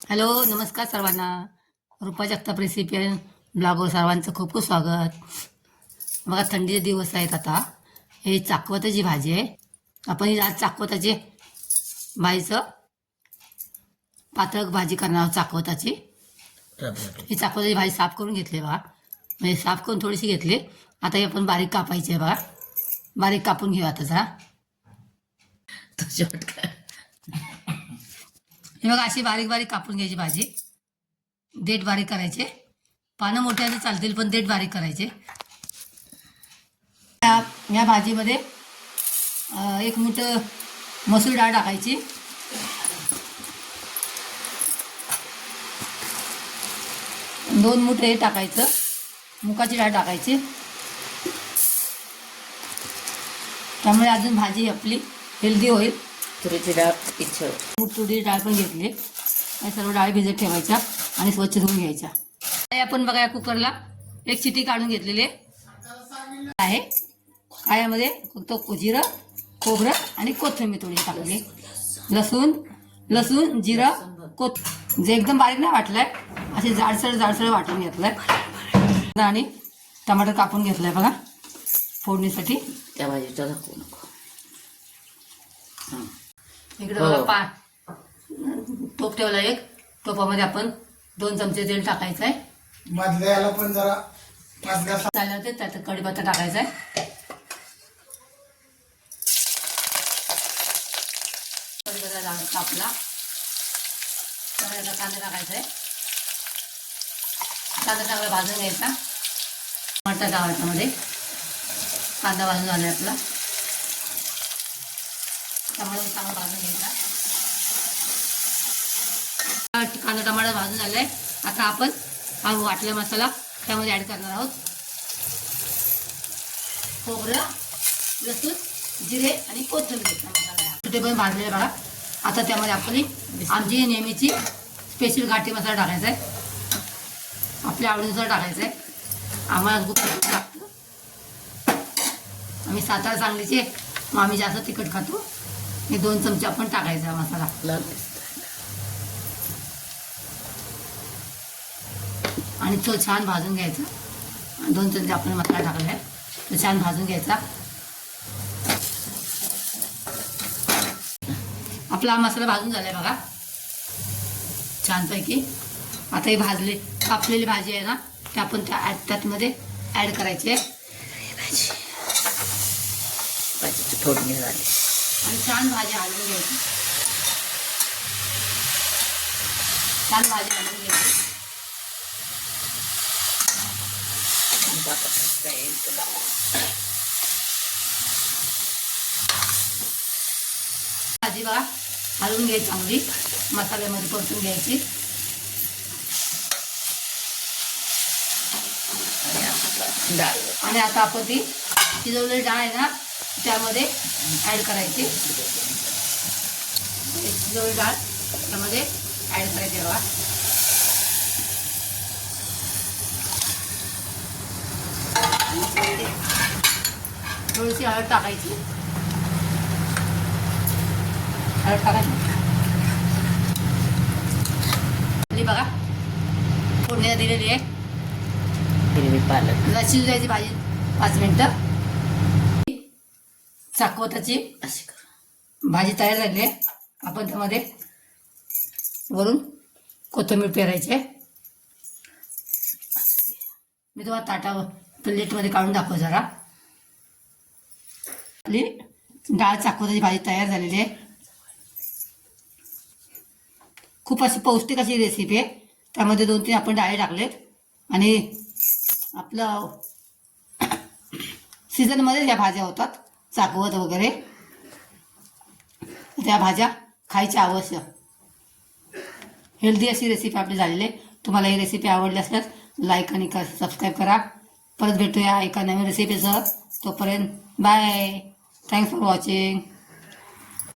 Hello, नमस्कार सर्वांना. Rupa Jagtap recipe ब्लॉगवर सर्वांचं खूप खूप स्वागत. बघा, थंडीचे दिवस आहेत आता. हे चाकवताची भाजी आहे. आपण ही आज चाकवताची भाजीचं पातळ भाजी करणार आहोत. चाकवताची ही चाकवताची भाजी साफ करून घेतली बघा. म्हणजे साफ करून थोडीशी घेतली. आता ही आपण बारीक कापायची आहे बघा. बारीक कापून घेऊ आता जरा. हे बघा, अशी बारीक बारीक कापून घ्यायची भाजी. देठ बारीक करायचे. पानं मोठ्याने चालतील पण देठ बारीक करायचे. या भाजीमध्ये 1 मूठ मसूर डाळ टाकायची. 2 मूठ हे टाकायचं, मुगाची डाळ टाकायची. त्यामुळे अजून भाजी आपली हेल्दी होईल. तुरीची डाळ इच्छा तुरीची डाळ पण घेतली. या सर्व डाळी भिजत ठेवायच्या आणि स्वच्छ धुवून घ्यायच्या. आपण बघा, या कुकरला 1 शिटी काढून घेतलेली आहे. यामध्ये फक्त जिरं, खोबरं आणि कोथिंबीर थोडी टाकली. लसूण जिरं जे एकदम बारीक नाही वाटलंय, असे जाडसर वाटून घेतलंय. आणि टमाटर कापून घेतलाय बघा फोडणीसाठी. त्या भाजीचा दाखवू नको. इकडे बघा, टोप ठेवला. 1 टोपामध्ये आपण 2 चमचे तेल टाकायचं आहे. मधल्या याला पण जरा चाललं होते, त्यात कढीपत्ता टाकायचा आहे. कढीपत्ता कापला. कांदा टाकायचा आहे. कांदा चांगला भाजून घ्यायचा. टमाटर टाकायचा मध्ये. कांदा भाजून झाला आपला. टमाटर चांगला भाजून घ्यायचा. कांदा टमाटर भाजून झालाय. आता आपण हा वाटलेला मसाला त्यामध्ये ऍड करणार आहोत. खोबरं, लसूण, जिरे आणि कोथिंबीर मसाला ते पण भाजलेले बघा. आता त्यामध्ये आपण आमची नेहमीची स्पेशल घाटी मसाला टाकायचा आहे. आपल्या आवडीनुसार टाकायचा आहे. आम्हाला खूप लागतं. आम्ही सातारा सांगलीचे, मग आम्ही जास्त तिखट खातो. हे 2 चमचे आपण टाकायचा मसाला. आणि तो छान भाजून घ्यायचा. 2 चमचे आपण मसाला टाकला आहे, तो छान भाजून घ्यायचा. आपला मसाला भाजून झालाय बघा छानपैकी. आता ही कापलेली भाजी आहे ना, ते आपण त्यामध्ये ऍड करायची आहे. भाजीची फोडणी झाली आणि छान भाजी हलवून घ्यायची. छान भाजी हलवून घ्यायची. भाजी बघा हलवून घ्यायची, चांगली मसाल्यामध्ये परतून घ्यायची. आणि आता आपण ती शिजवलेली डाळ आहे ना, त्यामध्ये ऍड करायची. शिजवलेली डाळ त्यामध्ये ऍड करायची बघा. थोडीशी हळद टाकायची. हळद टाकायची बघा. फोडणी दिलेली आहे. हिरवी पालक शिजू द्यायची भाजी 5 मिनिटं. चाकवताची अशी कर. भाजी तयार झाली आहे. आपण त्यामध्ये वरून कोथिंबीर पेरायची आहे. मी तुम्हाला ताटावर प्लेटमध्ये काढून दाखव जरा. आपली डाळ चाकवताची भाजी तयार झालेली आहे. खूप अशी पौष्टिक अशी रेसिपी आहे. त्यामध्ये 2-3 आपण डाळी टाकलेत. आणि आपलं सीझनमध्ये ज्या भाज्या होतात, चाकवत वगैरे, त्या भाज्या खायच्या आवश्यक. हेल्दी अशी रेसिपी आपली झालेली आहे. तुम्हाला ही रेसिपी आवडली असल्यास लाईक आणि सबस्क्राईब करा. परत भेटूया एका नवीन रेसिपीसह. तोपर्यंत बाय. Thanks for watching.